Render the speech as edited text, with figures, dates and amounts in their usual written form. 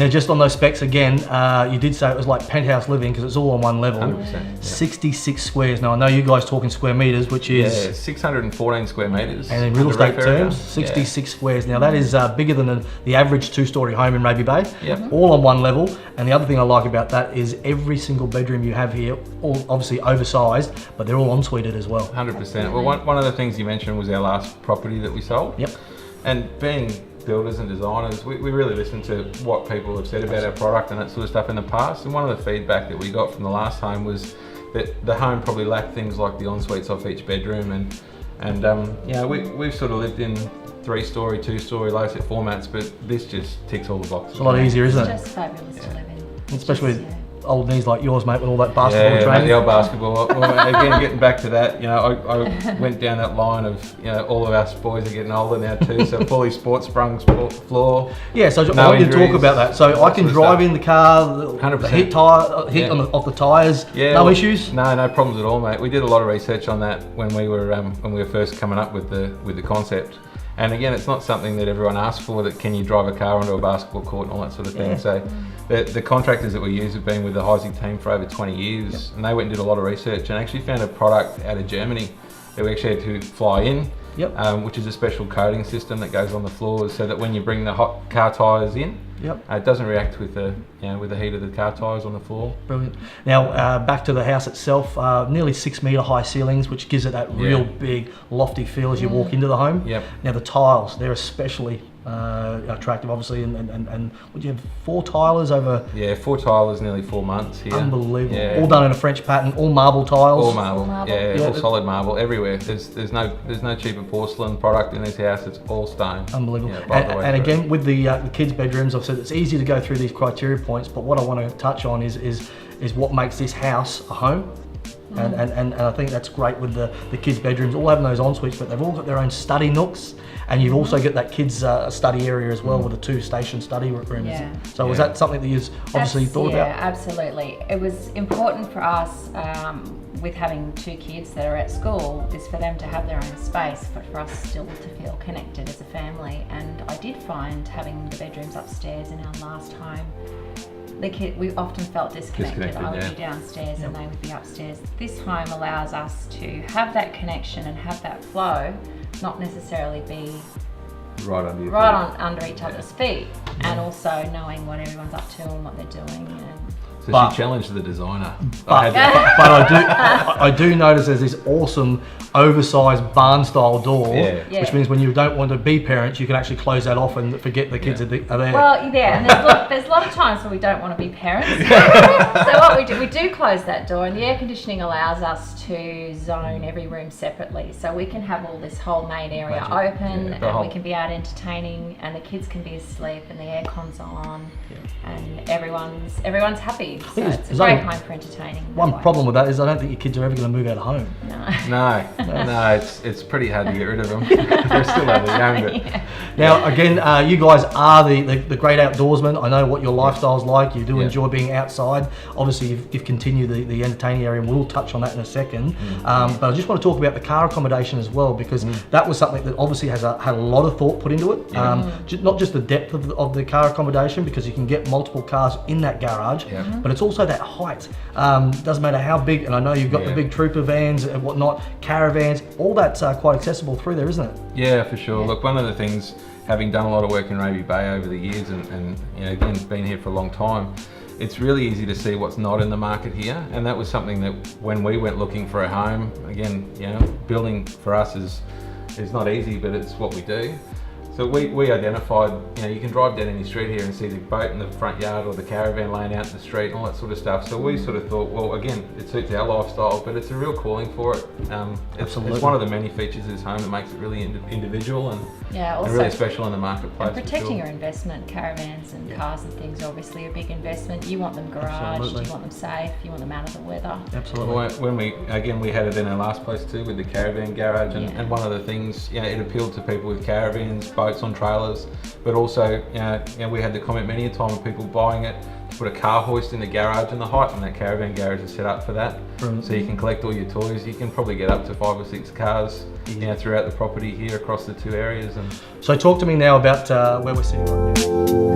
Now, just on those specs again, you did say it was like penthouse living because it's all on one level. 100%. Yeah. 66 squares. Now, I know you guys talking square meters, which is... Yeah, 614 square meters. And in real estate terms, 66 squares. Now, that is bigger than the average two-storey home in Raby Bay. Yep. All on one level. And the other thing I like about that is every single bedroom you have here, all obviously oversized, but they're all en-suited as well. 100%. Well, one of the things you mentioned was our last property that we sold. Yep. And being builders and designers, we really listen to what people have said about our product and that sort of stuff in the past. And one of the feedback that we got from the last home was that the home probably lacked things like the en-suites off each bedroom. And we've sort of lived in 3-storey, 2-storey, low-set formats, but this just ticks all the boxes. It's a lot easier, isn't it? It's just fabulous to live in. Especially with old knees like yours, mate, with all that basketball training. Yeah, the old basketball. Well, again, getting back to that, I went down that line of, all of us boys are getting older now too, so fully sports sprung floor. Yeah, so no I want you to talk about that. So I can drive in the car, 100%. the hit off the tyres, no issues? No problems at all, mate. We did a lot of research on that when we were first coming up with the concept. And again, it's not something that everyone asks for, that can you drive a car onto a basketball court and all that sort of thing. Yeah. So the contractors that we use have been with the Heisig team for over 20 years. Yep. And they went and did a lot of research and actually found a product out of Germany that we actually had to fly in, which is a special coating system that goes on the floors so that when you bring the hot car tyres in, it doesn't react with the heat of the car tyres on the floor. Brilliant. Now back to the house itself, nearly 6 metre high ceilings, which gives it that real big lofty feel as you walk into the home. Yep. Now the tiles, they're especially attractive, obviously, and would you have 4 tilers over? Yeah, 4 tilers, nearly 4 months here. Unbelievable. Yeah. All done in a French pattern, all marble tiles. All marble. Yeah, all solid marble everywhere. There's no cheaper porcelain product in this house. It's all stone. Unbelievable. And again, with the kids' bedrooms, I've said it's easy to go through these criteria points, but what I want to touch on is what makes this house a home. And I think that's great with the kids' bedrooms, all having those en-suites, but they've all got their own study nooks, and you've also got that kids' study area as well with the 2-station study rooms. Yeah. So was that something that you've obviously thought about? Yeah, absolutely. It was important for us with having 2 kids that are at school, is for them to have their own space, but for us still to feel connected as a family. And I did find having the bedrooms upstairs in our last home, we often felt disconnected. I would be downstairs and they would be upstairs. This home allows us to have that connection and have that flow, not necessarily be right under each other's feet, and also knowing what everyone's up to and what they're doing. So she challenged the designer. But I do notice there's this awesome oversized barn style door, which means when you don't want to be parents, you can actually close that off and forget the kids are there. Well, yeah, and there's a lot of times when we don't want to be parents. So what we do close that door, and the air conditioning allows us to zone every room separately. So we can have all this whole main area open, and we can be out entertaining, and the kids can be asleep, and the aircon's on, and everyone's happy. So it's a great home for entertaining. One problem with that is I don't think your kids are ever going to move out of home. No, it's pretty hard to get rid of them. They're still only young. But Now, again, you guys are the great outdoorsmen. I know what your lifestyle's like. You do enjoy being outside. Obviously, you've continued the entertaining area, and we'll touch on that in a second. But I just want to talk about the car accommodation as well, because that was something that obviously had a lot of thought put into it. Not just the depth of the car accommodation, because you can get multiple cars in that garage, but it's also that height. Doesn't matter how big, and I know you've got the big trooper vans and whatnot, caravans, all that's quite accessible through there, isn't it? Yeah, for sure. Look, one of the things, having done a lot of work in Raby Bay over the years, and again, been here for a long time, it's really easy to see what's not in the market here. And that was something that when we went looking for a home, again, building for us is not easy, but it's what we do. So we identified, you can drive down any street here and see the boat in the front yard or the caravan laying out in the street and all that sort of stuff. So we sort of thought, well, again, it suits our lifestyle, but it's a real calling for it. It's one of the many features of this home that makes it really individual and really special in the marketplace. And protecting your investment, caravans and cars and things are obviously a big investment. You want them garaged, you want them safe, you want them out of the weather. Absolutely. Well, when we had it in our last place too with the caravan garage, and one of the things, it appealed to people with caravans, boats on trailers, but also we had the comment many a time of people buying it to put a car hoist in the garage, and the height in that caravan garage is set up for that. So you can collect all your toys. You can probably get up to 5 or 6 cars throughout the property here across the 2 areas. And so talk to me now about where we're sitting right now.